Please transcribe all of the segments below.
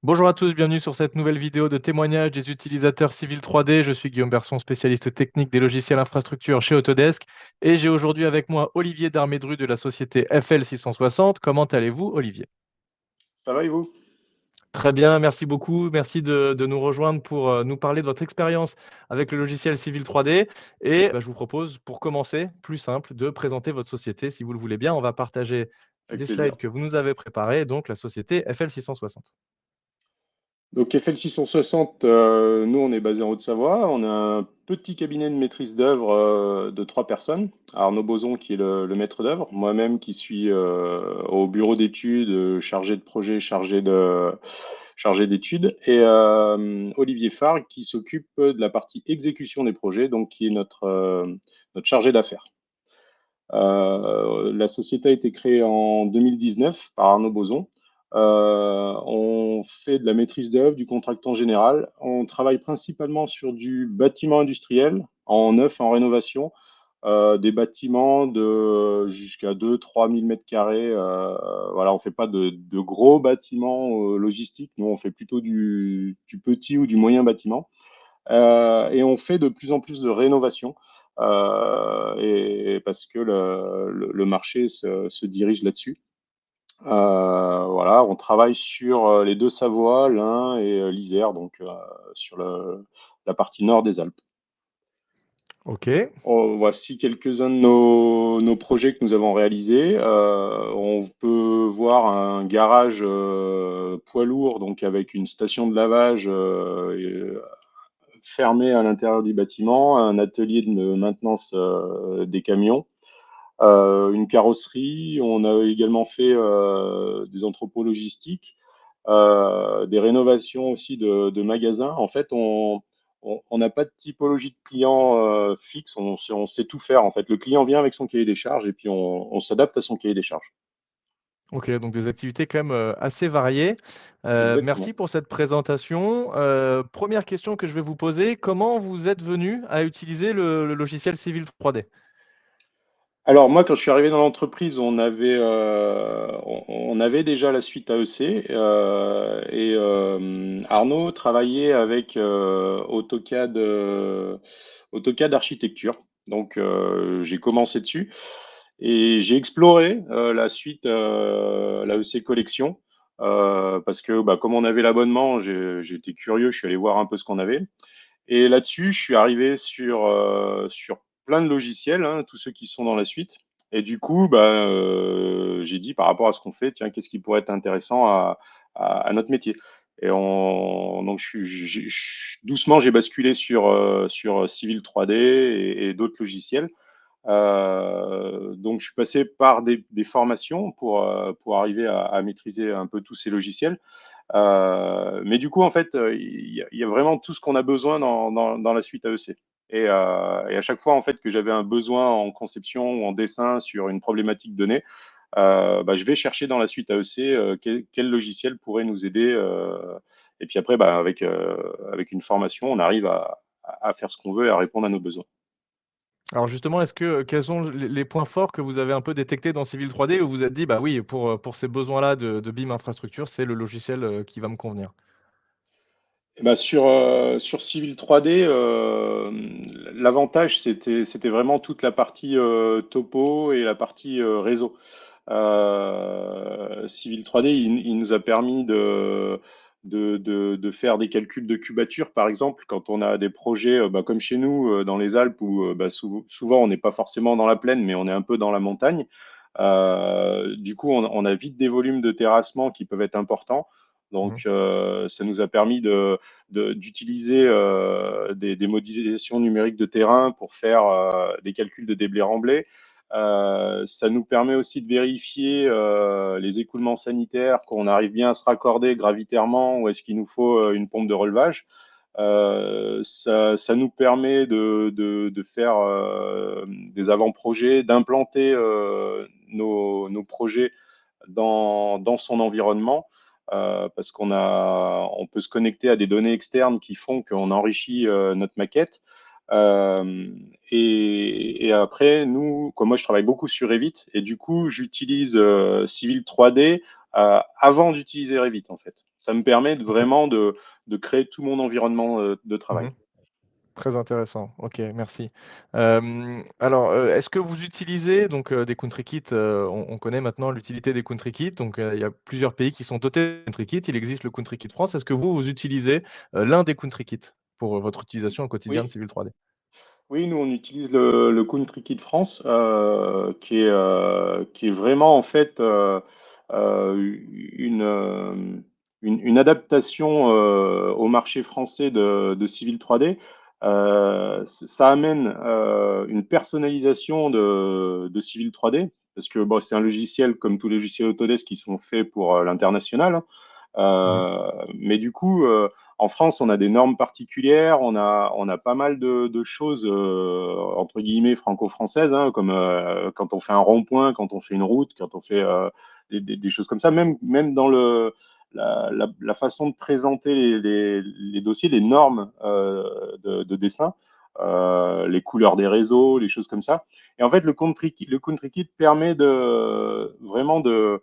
Bonjour à tous, bienvenue sur cette nouvelle vidéo de témoignage des utilisateurs Civil 3D. Je suis Guillaume Berson, spécialiste technique des logiciels infrastructure chez Autodesk. Et j'ai aujourd'hui avec moi Olivier Darmédru de la société FL660. Comment allez-vous, Olivier? Ça va et vous? Très bien, merci beaucoup. Merci de nous rejoindre pour nous parler de votre expérience avec le logiciel Civil 3D. Et je vous propose, pour commencer, plus simple, de présenter votre société, si vous le voulez bien. On va partager Avec des plaisir. slides que vous nous avez préparés, donc la société FL660. Donc FL660, nous on est basé en Haute-Savoie. On a un petit cabinet de maîtrise d'œuvre de 3 personnes. Arnaud Boson qui est le maître d'œuvre, moi-même qui suis au bureau d'études, chargé de projet, chargé d'études, et Olivier Fargue qui s'occupe de la partie exécution des projets, donc qui est notre chargé d'affaires. La société a été créée en 2019 par Arnaud Boson. On fait de la maîtrise d'œuvre, du contractant général. On travaille principalement sur du bâtiment industriel, en neuf, en rénovation, des bâtiments de jusqu'à 2 000 à 3 000 mètres carrés. Voilà, on ne fait pas de gros bâtiments logistiques. Nous, on fait plutôt du petit ou du moyen bâtiment. Et on fait de plus en plus de rénovation et parce que le marché se dirige là-dessus. Voilà, on travaille sur les deux Savoies, l'Ain et l'Isère, donc sur la partie nord des Alpes. OK. Oh, voici quelques-uns de nos projets que nous avons réalisés. On peut voir un garage poids lourd, donc avec une station de lavage fermé à l'intérieur du bâtiment, un atelier de maintenance des camions, une carrosserie. On a également fait des entrepôts logistiques, des rénovations aussi de magasins. En fait, on n'a pas de typologie de client fixe, on sait tout faire. En fait, le client vient avec son cahier des charges et puis on s'adapte à son cahier des charges. OK, donc des activités quand même, assez variées. Merci Exactement. pour cette présentation. 1 question que je vais vous poser, comment vous êtes venu à utiliser le logiciel Civil 3D? Alors moi, quand je suis arrivé dans l'entreprise, on avait déjà la suite AEC et Arnaud travaillait avec AutoCAD Architecture. Donc j'ai commencé dessus et j'ai exploré la suite l'AEC Collection parce que comme on avait l'abonnement, j'étais curieux, je suis allé voir un peu ce qu'on avait. Et là-dessus, je suis arrivé sur plein de logiciels, hein, tous ceux qui sont dans la suite. Et du coup, j'ai dit par rapport à ce qu'on fait, tiens, qu'est-ce qui pourrait être intéressant à notre métier? Donc, doucement, j'ai basculé sur Civil 3D et d'autres logiciels. Donc, je suis passé par des formations pour arriver à maîtriser un peu tous ces logiciels. Mais du coup, en fait, il y a vraiment tout ce qu'on a besoin dans la suite AEC. Et à chaque fois, en fait, que j'avais un besoin en conception ou en dessin sur une problématique donnée, je vais chercher dans la suite AEC quel logiciel pourrait nous aider. Et puis après, avec une formation, on arrive à faire ce qu'on veut et à répondre à nos besoins. Alors justement, quels sont les points forts que vous avez un peu détectés dans Civil 3D où vous vous êtes dit: «Bah oui, pour ces besoins-là de BIM infrastructure, c'est le logiciel, qui va me convenir»? Sur Civil 3D, l'avantage, c'était vraiment toute la partie topo et la partie réseau. Civil 3D, il nous a permis de faire des calculs de cubature, par exemple, quand on a des projets comme chez nous, dans les Alpes, où souvent on n'est pas forcément dans la plaine, mais on est un peu dans la montagne. Du coup, on a vite des volumes de terrassement qui peuvent être importants. Mmh. Donc, ça nous a permis d'utiliser des modélisations numériques de terrain pour faire des calculs de déblai remblai. Ça nous permet aussi de vérifier les écoulements sanitaires, qu'on arrive bien à se raccorder gravitairement ou est-ce qu'il nous faut une pompe de relevage. Ça nous permet de faire des avant-projets, d'implanter nos projets dans son environnement, parce on peut se connecter à des données externes qui font qu'on enrichit notre maquette. Euh, et après, nous, comme moi, je travaille beaucoup sur Revit, et du coup, j'utilise Civil 3D avant d'utiliser Revit, en fait. Ça me permet Ok. vraiment de créer tout mon environnement de travail. Mhm. Très intéressant. Ok, merci. Alors, est-ce que vous utilisez donc des country kits, on connaît maintenant l'utilité des country kits, donc il y a plusieurs pays qui sont dotés de country kits. Il existe le country kit France. Est-ce que vous utilisez l'un des country kits pour votre utilisation au quotidien de Oui, Civil 3D? oui, nous on utilise le Country Kit France, qui est vraiment en fait euh, une, euh, une adaptation au marché français de Civil 3D. Ça amène une personnalisation de Civil 3D, parce que bon, c'est un logiciel comme tous les logiciels Autodesk qui sont faits pour l'international, hein. Mhm. Mais du coup, en France, on a des normes particulières, on a pas mal de choses entre guillemets franco-françaises, hein, comme quand on fait un rond-point, quand on fait une route, quand on fait des choses comme ça, même dans la façon de présenter les dossiers, les normes de dessin, les couleurs des réseaux, les choses comme ça. Et en fait, le Country Kit permet vraiment de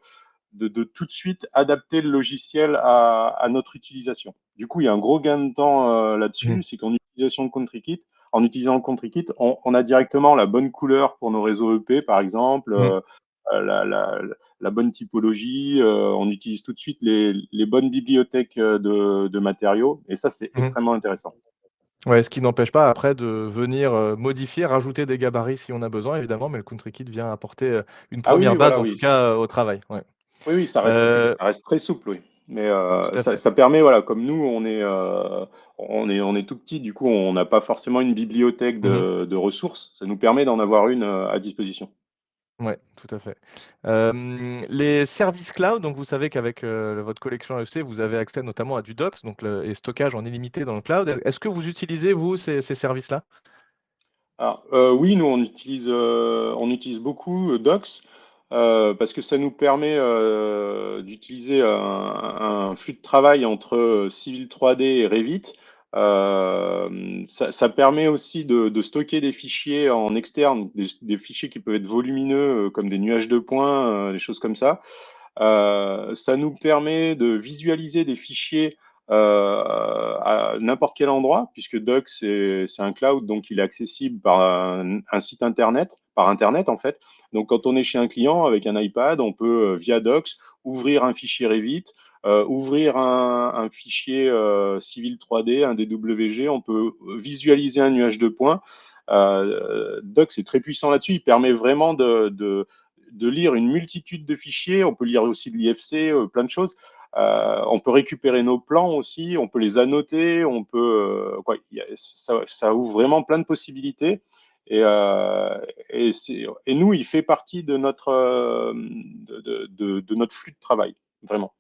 tout de suite adapter le logiciel à notre utilisation. Du coup, il y a un gros gain de temps Mhm. là-dessus, c'est qu'en utilisation de CountryKit, en utilisant le CountryKit, on a directement la bonne couleur pour nos réseaux EP, par exemple, Mhm. la bonne typologie, on utilise tout de suite les bonnes bibliothèques de matériaux, et ça, c'est Mhm. extrêmement intéressant. Ouais, ce qui n'empêche pas après de venir modifier, rajouter des gabarits si on a besoin, évidemment, mais le country kit vient apporter une Ah oui, première oui, base, voilà, en tout oui. cas, au travail. Ouais. Oui, oui, Euh, ça reste très souple, oui. Mais Tout à fait. ça permet, voilà, comme nous, on est tout petit, du coup, on n'a pas forcément une bibliothèque Mhm. de ressources. Ça nous permet d'en avoir une à disposition. Ouais, tout à fait. Les services cloud, donc vous savez qu'avec votre collection AEC, vous avez accès notamment à du Docs, donc et stockage en illimité dans le cloud. Est-ce que vous utilisez, vous, ces services-là? Alors, oui, nous, on utilise beaucoup Docs parce que ça nous permet d'utiliser un flux de travail entre Civil 3D et Revit. Ça permet aussi de stocker des fichiers en externe, des fichiers qui peuvent être volumineux, comme des nuages de points, des choses comme ça. Ça nous permet de visualiser des fichiers à n'importe quel endroit, puisque Doc, c'est un cloud, donc il est accessible par un site internet, par Internet en fait. Donc quand on est chez un client avec un iPad, on peut, via Docs, ouvrir un fichier Revit, ouvrir un fichier Civil 3D, un DWG, on peut visualiser un nuage de points. Docs est très puissant là-dessus, il permet vraiment de lire une multitude de fichiers. On peut lire aussi de l'IFC, plein de choses. On peut récupérer nos plans aussi, on peut les annoter, ça ouvre vraiment plein de possibilités. Et, euh, et nous, il fait partie de notre flux de travail, vraiment.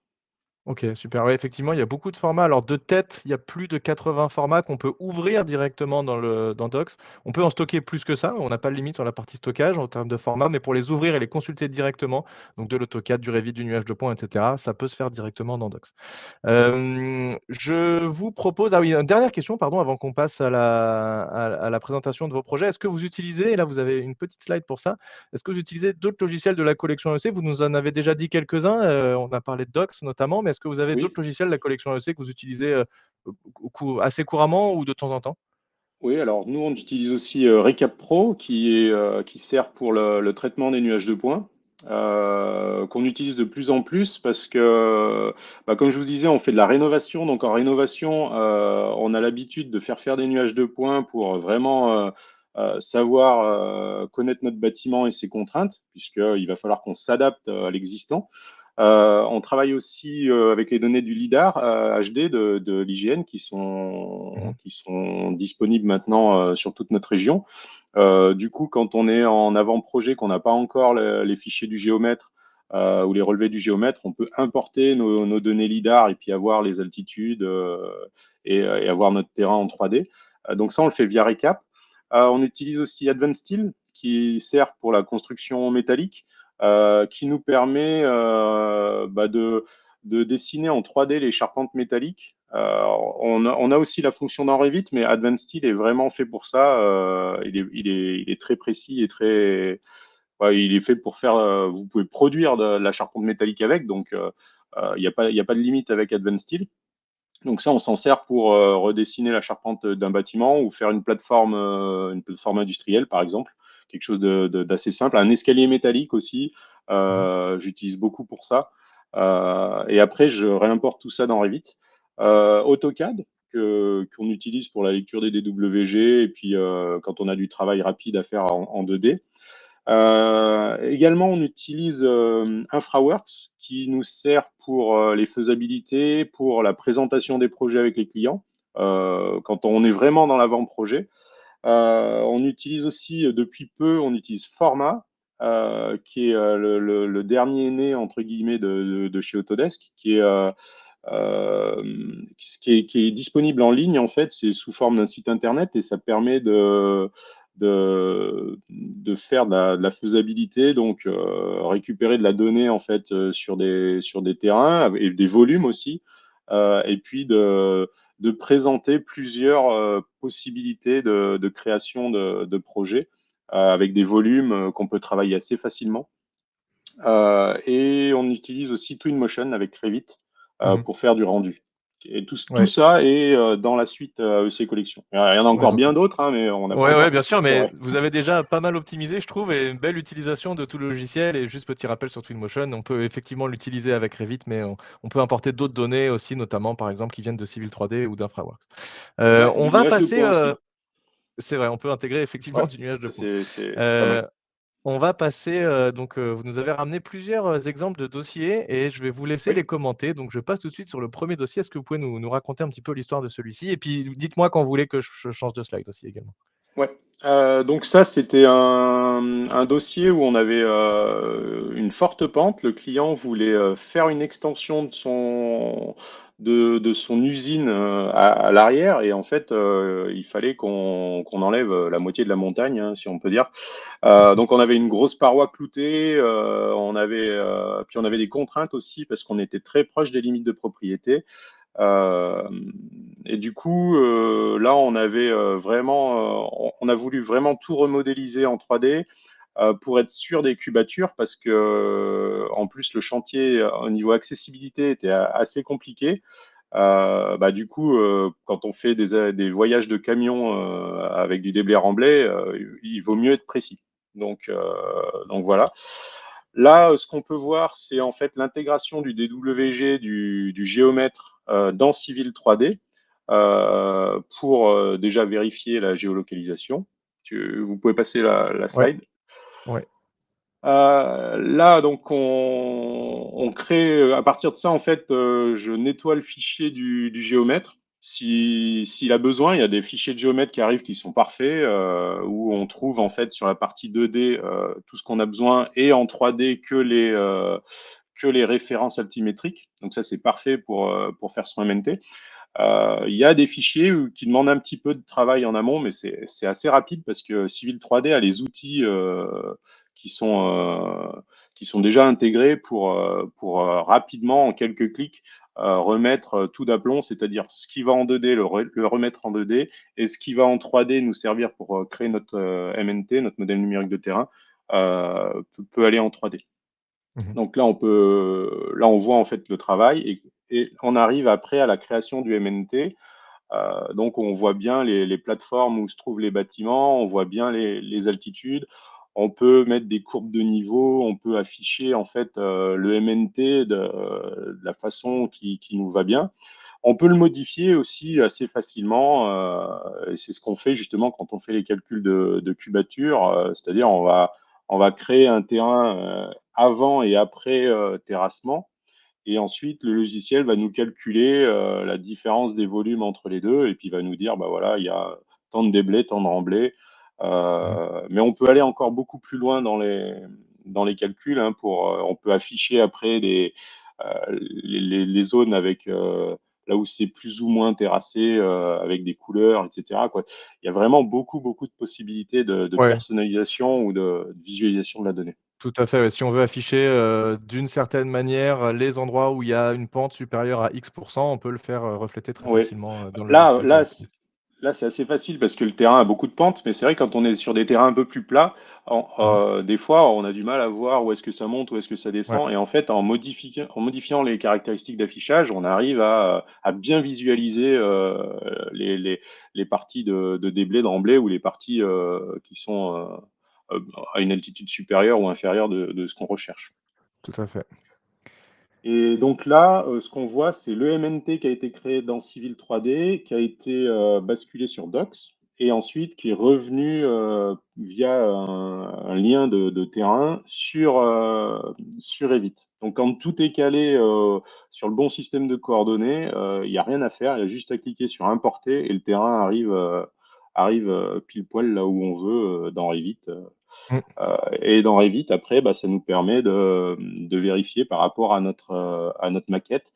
Ok, super. Ouais, effectivement, il y a beaucoup de formats. Alors, de tête, il y a plus de 80 formats qu'on peut ouvrir directement dans Docs. On peut en stocker plus que ça. On n'a pas de limite sur la partie stockage en termes de format, mais pour les ouvrir et les consulter directement, donc de l'AutoCAD, du Revit, du nuage de points, etc., ça peut se faire directement dans Docs. Je vous propose, ah oui, une dernière question, pardon, avant qu'on passe à la présentation de vos projets. Est-ce que vous utilisez, et là vous avez une petite slide pour ça, est-ce que vous utilisez d'autres logiciels de la collection AEC? Vous nous en avez déjà dit quelques-uns, on a parlé de Docs notamment, mais est-ce que vous avez d'autres Oui, logiciels de la collection AEC que vous utilisez assez couramment ou de temps en temps? oui, alors nous, on utilise aussi Recap Pro qui sert pour le traitement des nuages de points, qu'on utilise de plus en plus parce que, bah, comme je vous disais, on fait de la rénovation. Donc en rénovation, on a l'habitude de faire des nuages de points pour vraiment savoir connaître notre bâtiment et ses contraintes, puisqu'il va falloir qu'on s'adapte à l'existant. On travaille aussi avec les données du LIDAR HD de l'IGN Mhm. qui sont disponibles maintenant sur toute notre région. Du coup, quand on est en avant-projet, qu'on n'a pas encore les fichiers du géomètre ou les relevés du géomètre, on peut importer nos données LIDAR et puis avoir les altitudes et avoir notre terrain en 3D. Donc ça, on le fait via Recap. On utilise aussi Advanced Steel qui sert pour la construction métallique, qui nous permet de dessiner en 3D les charpentes métalliques. On a aussi la fonction dans Revit, mais Advanced Steel est vraiment fait pour ça. Il est très précis et très, ouais, il est fait pour faire. Vous pouvez produire de la charpente métallique avec, donc Il y a pas de limite avec Advanced Steel. Donc ça, on s'en sert pour redessiner la charpente d'un bâtiment ou faire une plateforme industrielle, par exemple, quelque chose d'assez simple. Un escalier métallique aussi, Mhm. j'utilise beaucoup pour ça. Et après, je réimporte tout ça dans Revit. AutoCAD, qu'on utilise pour la lecture des DWG et puis quand on a du travail rapide à faire en 2D. Également, on utilise InfraWorks qui nous sert pour les faisabilités, pour la présentation des projets avec les clients, quand on est vraiment dans l'avant-projet. On utilise aussi, depuis peu, on utilise Forma, qui est le dernier né, entre guillemets, de chez Autodesk, euh, qui est disponible en ligne, en fait, c'est sous forme d'un site internet et ça permet de faire de la faisabilité, donc récupérer de la donnée en fait sur des terrains et des volumes aussi, et puis de présenter plusieurs possibilités de création de projets avec des volumes qu'on peut travailler assez facilement. Et on utilise aussi Twinmotion avec Revit Mhm. pour faire du rendu. Et tout Ouais. ça est dans la suite EC Collection. Il y en a Ouais, encore donc, bien d'autres, hein, mais on n'a pas ouais, ouais, encore bien tout sûr, mais exploré. vous avez déjà pas mal optimisé, je trouve, et une belle utilisation de tout le logiciel. Et juste petit rappel sur Twinmotion, on peut effectivement l'utiliser avec Revit, mais on peut importer d'autres données aussi, notamment par exemple qui viennent de Civil 3D ou d'InfraWorks. Ouais, On du va nuage de passer, points aussi. c'est vrai, on peut intégrer effectivement Ouais, du nuage de ça points. c'est pas mal. Euh, on va passer, donc vous nous avez ramené plusieurs exemples de dossiers et je vais vous laisser Oui. les commenter. Donc je passe tout de suite sur le premier dossier. Est-ce que vous pouvez nous raconter un petit peu l'histoire de celui-ci? Et puis dites-moi quand vous voulez que je change de slide aussi également. Ouais. Donc ça, c'était un dossier où on avait une forte pente. Le client voulait faire une extension de son usine à l'arrière et en fait, il fallait qu'on enlève la moitié de la montagne, hein, si on peut dire. Donc on avait une grosse paroi cloutée, puis on avait des contraintes aussi parce qu'on était très proche des limites de propriété. Euh, et du coup, là, on a voulu vraiment tout remodéliser en 3D pour être sûr des cubatures, parce que en plus le chantier au niveau accessibilité était assez compliqué. Du coup, quand on fait des voyages de camion avec du déblai remblai, il vaut mieux être précis. Donc voilà. Là, ce qu'on peut voir, c'est en fait l'intégration du DWG, du géomètre dans Civil 3D pour déjà vérifier la géolocalisation. Vous pouvez passer la Ouais, slide. ouais. Là, donc, on crée, à partir de ça, en fait, je nettoie le fichier du géomètre. S'il a besoin, il y a des fichiers de géomètre qui arrivent qui sont parfaits, où on trouve, en fait, sur la partie 2D, tout ce qu'on a besoin et en 3D que les références altimétriques. Donc, ça, c'est parfait pour faire son MNT. Il y a des fichiers qui demandent un petit peu de travail en amont, mais c'est assez rapide parce que Civil 3D a les outils qui sont, euh, qui sont déjà intégrés pour rapidement, en quelques clics, remettre tout d'aplomb, c'est-à-dire ce qui va en 2D, le remettre en 2D, et ce qui va en 3D nous servir pour créer notre MNT, notre modèle numérique de terrain, peut aller en 3D. Mhm. Donc là, on voit en fait le travail et on arrive après à la création du MNT. Donc, on voit bien les plateformes où se trouvent les bâtiments, on voit bien les altitudes. On peut mettre des courbes de niveau, on peut afficher en fait le MNT de la façon qui nous va bien. On peut le modifier aussi assez facilement, et c'est ce qu'on fait justement quand on fait les calculs de cubature, c'est-à-dire on va créer un terrain avant et après terrassement. Et ensuite, le logiciel va nous calculer la différence des volumes entre les deux et puis va nous dire, bah voilà, il y a tant de déblais, tant de remblais. Mhm. Mais on peut aller encore beaucoup plus loin dans les calculs. Hein, on peut afficher après les zones avec là où c'est plus ou moins terrassé, avec des couleurs, etc. Quoi. Il y a vraiment beaucoup de possibilités de Ouais, personnalisation ou de visualisation de la donnée. tout à fait. Ouais. Si on veut afficher d'une certaine manière les endroits où il y a une pente supérieure à X%, on peut le faire refléter très Oui. facilement dans le Là, logiciel là, directement. Là, c'est assez facile parce que le terrain a beaucoup de pentes, mais c'est vrai quand on est sur des terrains un peu plus plats, Mhm. des fois, on a du mal à voir où est-ce que ça monte, où est-ce que ça Ouais, descend. Et en fait, en modifiant les caractéristiques d'affichage, on arrive à bien visualiser les, les, les parties de déblai d'emblée ou les parties qui sont euh, à une altitude supérieure ou inférieure de ce qu'on recherche. tout à fait. Et donc là, ce qu'on voit, c'est le MNT qui a été créé dans Civil 3D, qui a été basculé sur Docs, et ensuite qui est revenu via un lien de terrain sur Revit. Donc quand tout est calé sur le bon système de coordonnées, il n'y a rien à faire, il y a juste à cliquer sur importer et le terrain arrive pile poil là où on veut dans Revit. Et dans Revit, après, bah, ça nous permet de vérifier par rapport à notre maquette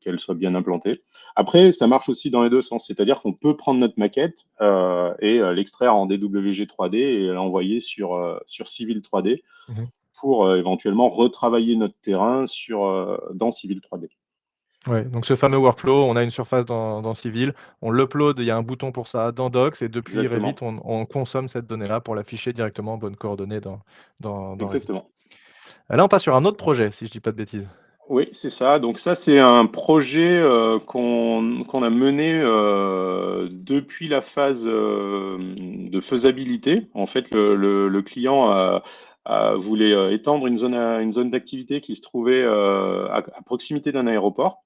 qu'elle soit bien implantée. Après, ça marche aussi dans les deux sens, c'est-à-dire qu'on peut prendre notre maquette et l'extraire en DWG 3D et l'envoyer sur Civil 3D Mhm. pour éventuellement retravailler notre terrain dans Civil 3D. Ouais, donc ce fameux workflow, on a une surface dans Civil, on l'upload, il y a un bouton pour ça dans Docs, et depuis Revit, Exactement, on consomme cette donnée-là pour l'afficher directement en bonne coordonnée dans Revit. exactement. Là, on passe sur un autre projet, si je dis pas de bêtises. Oui, c'est ça. Donc ça, c'est un projet qu'on a mené depuis la phase de faisabilité. En fait, le client voulait étendre une zone d'activité qui se trouvait à proximité d'un aéroport.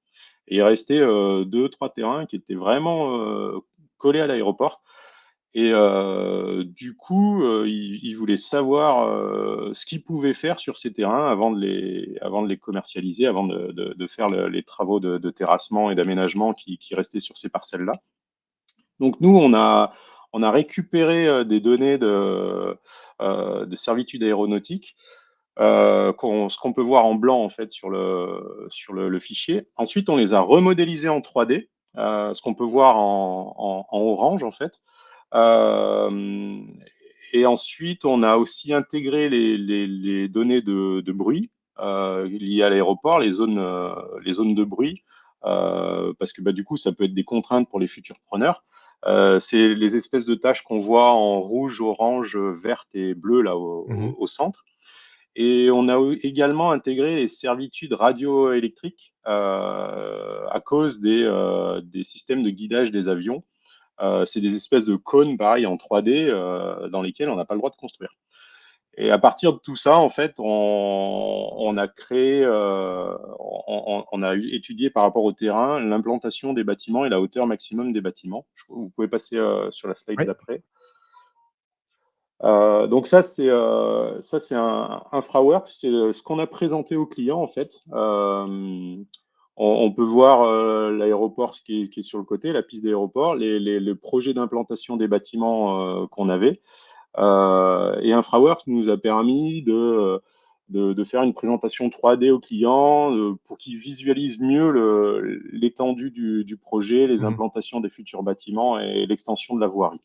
Et il restait deux, trois terrains qui étaient vraiment collés à l'aéroport. Et du coup, il voulait savoir ce qu'il pouvait faire sur ces terrains avant de les commercialiser, avant de faire les travaux de terrassement et d'aménagement qui restaient sur ces parcelles-là. Donc nous, on a récupéré des données de servitude aéronautique, ce qu'on peut voir en blanc en fait le fichier. Ensuite, on les a remodélisés en 3D, ce qu'on peut voir en orange en fait. Euh, et ensuite, on a aussi intégré les données de bruit liées à l'aéroport, les zones de bruit, parce que bah, du coup, ça peut être des contraintes pour les futurs preneurs. C'est les espèces de taches qu'on voit en rouge, orange, verte et bleu là Mhm. au centre. Et on a également intégré les servitudes radioélectriques à cause des systèmes de guidage des avions. C'est des espèces de cônes, pareil, en 3D, dans lesquels on n'a pas le droit de construire. Et à partir de tout ça, en fait, on a créé, on a étudié par rapport au terrain l'implantation des bâtiments et la hauteur maximum des bâtiments. Vous pouvez passer sur la slide Oui. d'après. Donc ça c'est un InfraWorks, c'est ce qu'on a présenté au client en fait. On peut voir l'aéroport qui est sur le côté, la piste d'aéroport, les projets d'implantation des bâtiments qu'on avait. Et InfraWorks nous a permis de faire une présentation 3D au client pour qu'il visualise mieux l'étendue du projet, les Mhm. implantations des futurs bâtiments et l'extension de la voirie.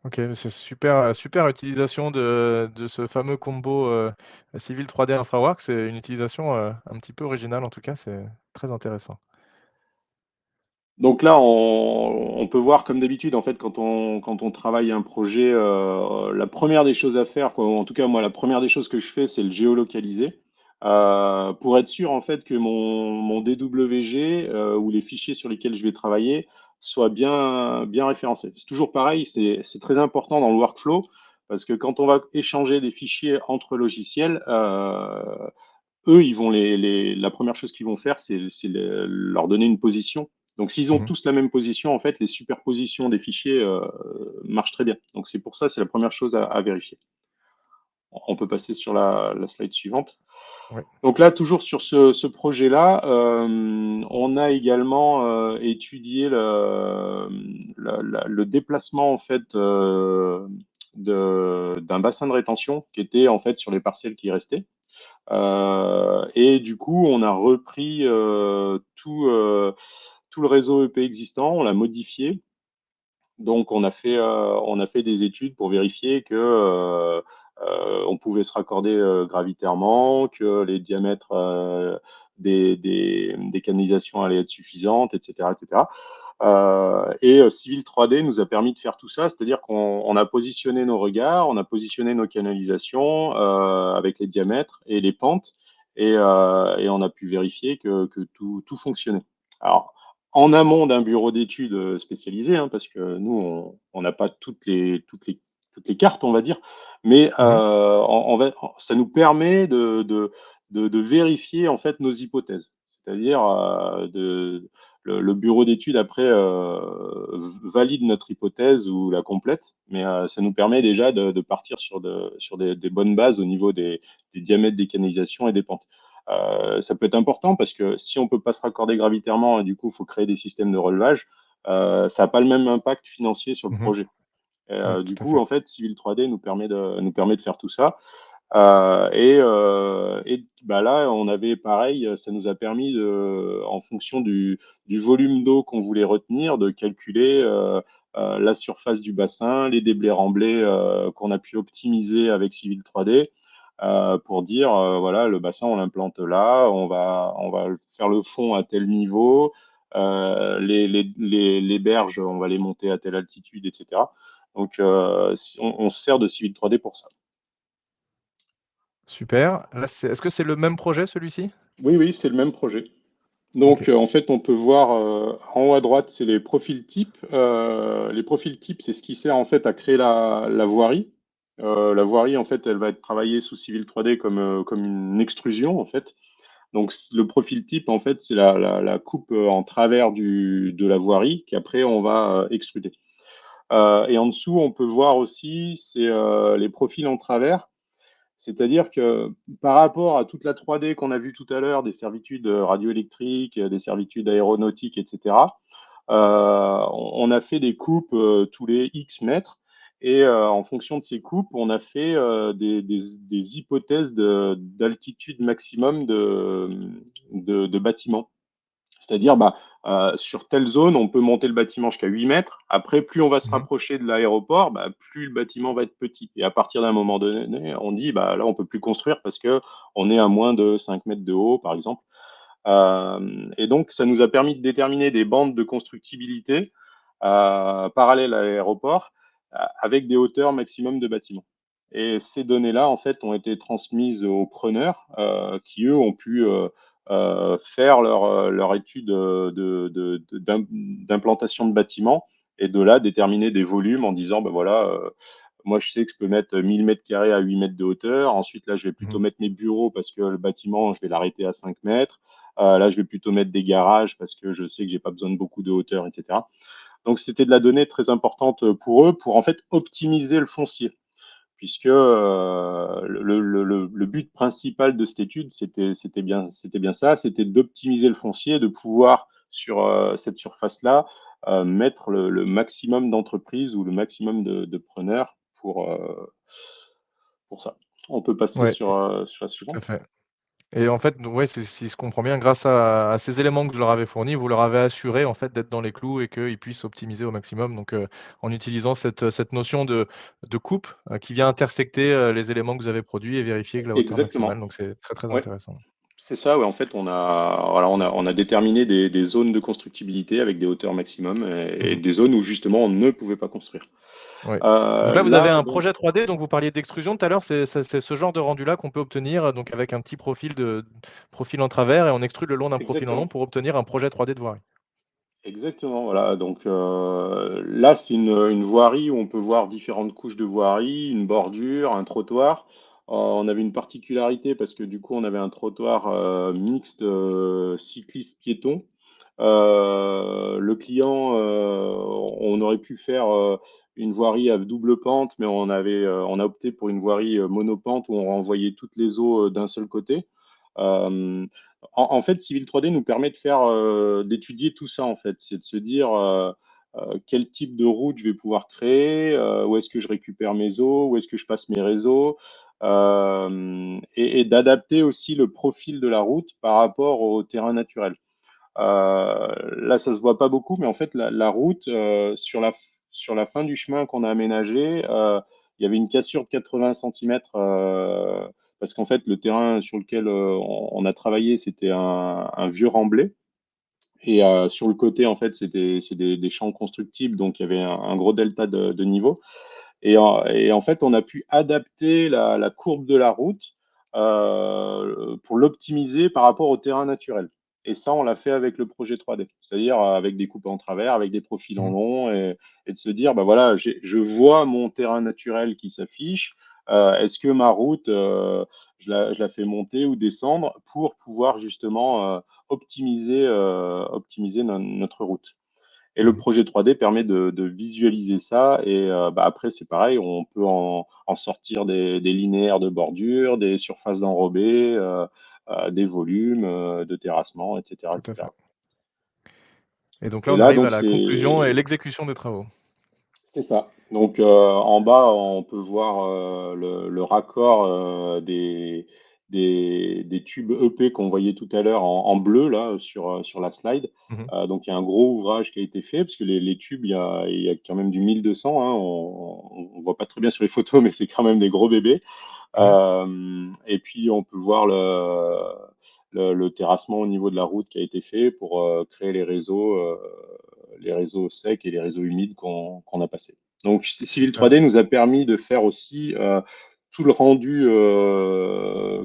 Ok, c'est super, super utilisation de ce fameux combo Civil 3D InfraWorks. C'est une utilisation un petit peu originale en tout cas, c'est très intéressant. Donc là, on peut voir comme d'habitude, en fait, quand on travaille un projet, la première des choses à faire, quoi, ou en tout cas, moi, la première des choses que je fais, c'est le géolocaliser. Pour être sûr, en fait, que mon DWG ou les fichiers sur lesquels je vais travailler soient bien référencés. C'est toujours pareil, c'est très important dans le workflow, parce que quand on va échanger des fichiers entre logiciels, eux, la première chose qu'ils vont faire, c'est leur donner une position. Donc, s'ils ont Mhm. tous la même position, en fait, les superpositions des fichiers marchent très bien. Donc, c'est pour ça, c'est la première chose à vérifier. On peut passer sur la slide suivante. Oui. Donc là, toujours sur ce projet-là, on a également étudié le déplacement en fait d'un bassin de rétention qui était en fait sur les parcelles qui restaient. Et du coup, on a repris tout le réseau EP existant, on l'a modifié. Donc, on a fait des études pour vérifier que on pouvait se raccorder gravitairement, que les diamètres des canalisations allaient être suffisantes, etc., etc. Civil 3D nous a permis de faire tout ça, c'est-à-dire qu'on a positionné nos regards, on a positionné nos canalisations avec les diamètres et les pentes, et on a pu vérifier que tout fonctionnait. Alors, en amont d'un bureau d'études spécialisé, hein, parce que nous, on n'a pas toutes les cartes, on va dire, mais Mhm. ça nous permet de vérifier en fait nos hypothèses. C'est-à-dire, le bureau d'études après valide notre hypothèse ou la complète, mais ça nous permet déjà de partir sur des bonnes bases au niveau des diamètres des canalisations et des pentes. Ça peut être important parce que si on peut pas se raccorder gravitairement et du coup, il faut créer des systèmes de relevage, ça n'a pas le même impact financier sur le Mhm. projet. Oui, Du tout à coup, fait. en fait, Civil 3D nous permet de faire tout ça. Bah là, on avait pareil, ça nous a permis en fonction du volume d'eau qu'on voulait retenir, de calculer la surface du bassin, les déblais remblais qu'on a pu optimiser avec Civil 3D pour dire voilà, le bassin, on l'implante là, on va faire le fond à tel niveau, les berges, on va les monter à telle altitude, etc. Donc, on se sert de Civil 3D pour ça. Super. Là, est-ce que c'est le même projet, celui-ci? Oui, oui, c'est le même projet. Ok. Donc, en fait, on peut voir en haut à droite, c'est les profils types. Les profils types, c'est ce qui sert en fait à créer la voirie. La voirie, en fait, elle va être travaillée sous Civil 3D comme une extrusion, en fait. Donc, le profil type, en fait, c'est la coupe en travers de la voirie qu'après, on va extruder. Et en dessous, on peut voir aussi, c'est les profils en travers. C'est-à-dire que par rapport à toute la 3D qu'on a vue tout à l'heure, des servitudes radioélectriques, des servitudes aéronautiques, etc., on a fait des coupes tous les X mètres. Et en fonction de ces coupes, on a fait des hypothèses d'altitude maximum de bâtiments. C'est-à-dire, bah, sur telle zone, on peut monter le bâtiment jusqu'à 8 mètres. Après, plus on va se Mhm. rapprocher de l'aéroport, bah, plus le bâtiment va être petit. Et à partir d'un moment donné, on dit, bah, là, on peut plus construire parce que on est à moins de 5 mètres de haut, par exemple. Et donc, ça nous a permis de déterminer des bandes de constructibilité parallèles à l'aéroport avec des hauteurs maximum de bâtiments. Et ces données-là, en fait, ont été transmises aux preneurs qui, eux, ont pu faire leur étude d'implantation de bâtiments et de là déterminer des volumes en disant, ben voilà, moi je sais que je peux mettre 1000 mètres carrés à 8 mètres de hauteur. Ensuite, là, je vais plutôt Mhm. mettre mes bureaux parce que le bâtiment, je vais l'arrêter à 5 mètres. Là, je vais plutôt mettre des garages parce que je sais que j'ai pas besoin de beaucoup de hauteur, etc. Donc, c'était de la donnée très importante pour eux pour en fait optimiser le foncier puisque le but principal de cette étude, c'était bien ça, c'était d'optimiser le foncier, de pouvoir, sur cette surface-là, mettre le maximum d'entreprises ou le maximum de preneurs pour ça. On peut passer Ouais, sur la tout à suivante. fait. Et en fait, ouais, si je comprends bien, grâce à ces éléments que vous leur avez fournis, vous leur avez assuré en fait d'être dans les clous et qu'ils puissent optimiser au maximum. Donc, en utilisant cette notion de coupe qui vient intersecter les éléments que vous avez produits et vérifier que la hauteur maximale. Exactement. Donc, c'est très très Ouais, intéressant. c'est ça. Ouais. En fait, on a déterminé des zones de constructibilité avec des hauteurs maximum et Mhm. des zones où justement on ne pouvait pas construire. Ouais. Donc là, vous avez un Donc, projet 3D, donc vous parliez d'extrusion tout à l'heure, c'est ce genre de rendu-là qu'on peut obtenir donc avec un petit profil en travers et on extrude le long d'un profil en long exactement. pour obtenir un projet 3D de voirie. Exactement, voilà. Donc là, c'est une voirie où on peut voir différentes couches de voirie, une bordure, un trottoir. On avait une particularité parce que du coup, on avait un trottoir mixte cycliste-piéton. Le client, on aurait pu faire une voirie à double pente, mais on a opté pour une voirie monopente où on renvoyait toutes les eaux d'un seul côté. Euh, en fait, Civil 3D nous permet de faire, d'étudier tout ça, en fait. C'est de se dire quel type de route je vais pouvoir créer, où est-ce que je récupère mes eaux, où est-ce que je passe mes réseaux, et d'adapter aussi le profil de la route par rapport au terrain naturel. Là, ça se voit pas beaucoup, mais en fait, la route, sur la fin du chemin qu'on a aménagé, il y avait une cassure de 80 centimètres parce qu'en fait, le terrain sur lequel on a travaillé, c'était un vieux remblai. Et sur le côté, en fait, c'est des champs constructibles, donc il y avait un gros delta de niveau. Et en fait, on a pu adapter la courbe de la route pour l'optimiser par rapport au terrain naturel. Et ça, on l'a fait avec le projet 3D, c'est-à-dire avec des coupes en travers, avec des profils en Mhm. long, et de se dire, bah voilà, je vois mon terrain naturel qui s'affiche. Est-ce que ma route, je la fais monter ou descendre pour pouvoir justement optimiser notre route. Et le Mhm. projet 3D permet de visualiser ça. Et bah, après, c'est pareil, on peut en sortir des linéaires de bordure, des surfaces d'enrobés, des volumes, de terrassement, etc., Tout à etc. fait. Et donc là, Et on là, arrive à donc, la conclusion et l'exécution des travaux. c'est ça. Donc, en bas, on peut voir le raccord des tubes EP qu'on voyait tout à l'heure en bleu, là, sur la slide. Mhm. Donc, il y a un gros ouvrage qui a été fait, parce que les tubes, il y a quand même du 1200. Hein, on ne voit pas très bien sur les photos, mais c'est quand même des gros bébés. Mhm. Et puis, on peut voir le terrassement au niveau de la route qui a été fait pour créer les réseaux secs et les réseaux humides qu'on a passés. Donc, Civil Super. 3D nous a permis de faire aussi tout le rendu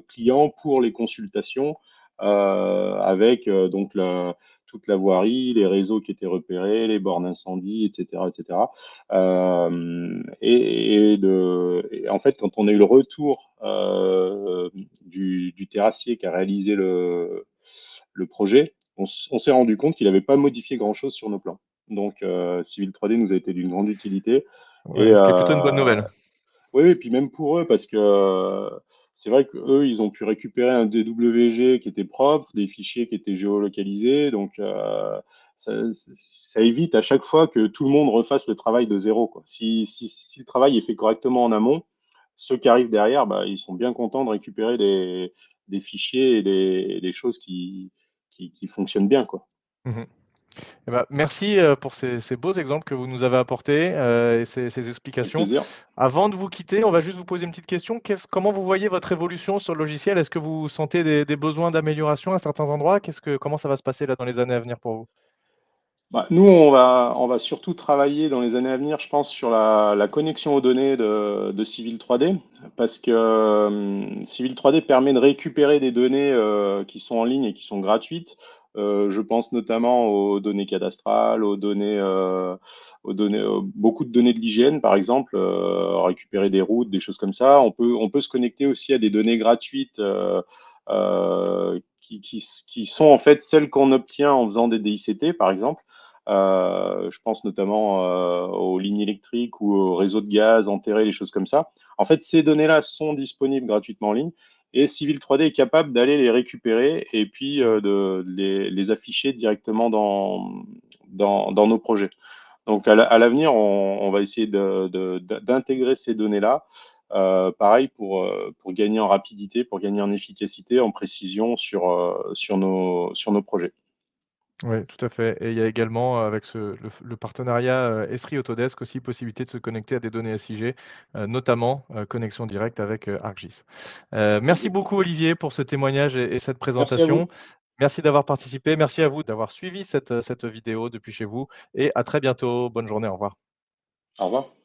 client pour les consultations avec donc toute la voirie, les réseaux qui étaient repérés, les bornes incendie, etc., etc. Et en fait, quand on a eu le retour du terrassier qui a réalisé le projet, on s'est rendu compte qu'il n'avait pas modifié grand-chose sur nos plans. Donc, Civil 3D nous a été d'une grande utilité. Et Ouais, ce qui est plutôt une bonne nouvelle. oui, et puis même pour eux, parce que c'est vrai qu'eux, ils ont pu récupérer un DWG qui était propre, des fichiers qui étaient géolocalisés. Donc, ça évite à chaque fois que tout le monde refasse le travail de zéro, quoi. Si le travail est fait correctement en amont, ceux qui arrivent derrière, bah, ils sont bien contents de récupérer des fichiers et des choses qui fonctionnent bien, quoi. Mhm. Eh ben, merci pour ces beaux exemples que vous nous avez apportés et ces Avec explications. plaisir. Avant de vous quitter, on va juste vous poser une petite question. Comment vous voyez votre évolution sur le logiciel? Est-ce que vous sentez des besoins d'amélioration à certains endroits? Comment ça va se passer là dans les années à venir pour vous? Bah, nous, on va surtout travailler dans les années à venir, je pense, sur la connexion aux données de Civil 3D, parce que Civil 3D permet de récupérer des données qui sont en ligne et qui sont gratuites. Je pense notamment aux données cadastrales, beaucoup de données de l'hygiène, par exemple, récupérer des routes, des choses comme ça. On peut se connecter aussi à des données gratuites qui sont en fait celles qu'on obtient en faisant des DICT, par exemple. Je pense notamment aux lignes électriques ou aux réseaux de gaz enterrés, les choses comme ça. En fait, ces données-là sont disponibles gratuitement en ligne et Civil 3D est capable d'aller les récupérer et puis Mhm. de les afficher directement dans nos projets. Donc, à l'avenir, on va essayer d'intégrer ces données-là. Pareil pour gagner en rapidité, pour gagner en efficacité, en précision sur nos projets. Oui, tout à fait. Et il y a également, avec le partenariat Esri Autodesk aussi, possibilité de se connecter à des données SIG, notamment connexion directe avec ArcGIS. Merci beaucoup, Exactement. Olivier, pour ce témoignage et cette Merci à présentation. vous. Merci d'avoir participé. Merci à vous d'avoir suivi cette vidéo depuis chez vous. Et à très bientôt. Bonne journée. Au revoir. Au revoir.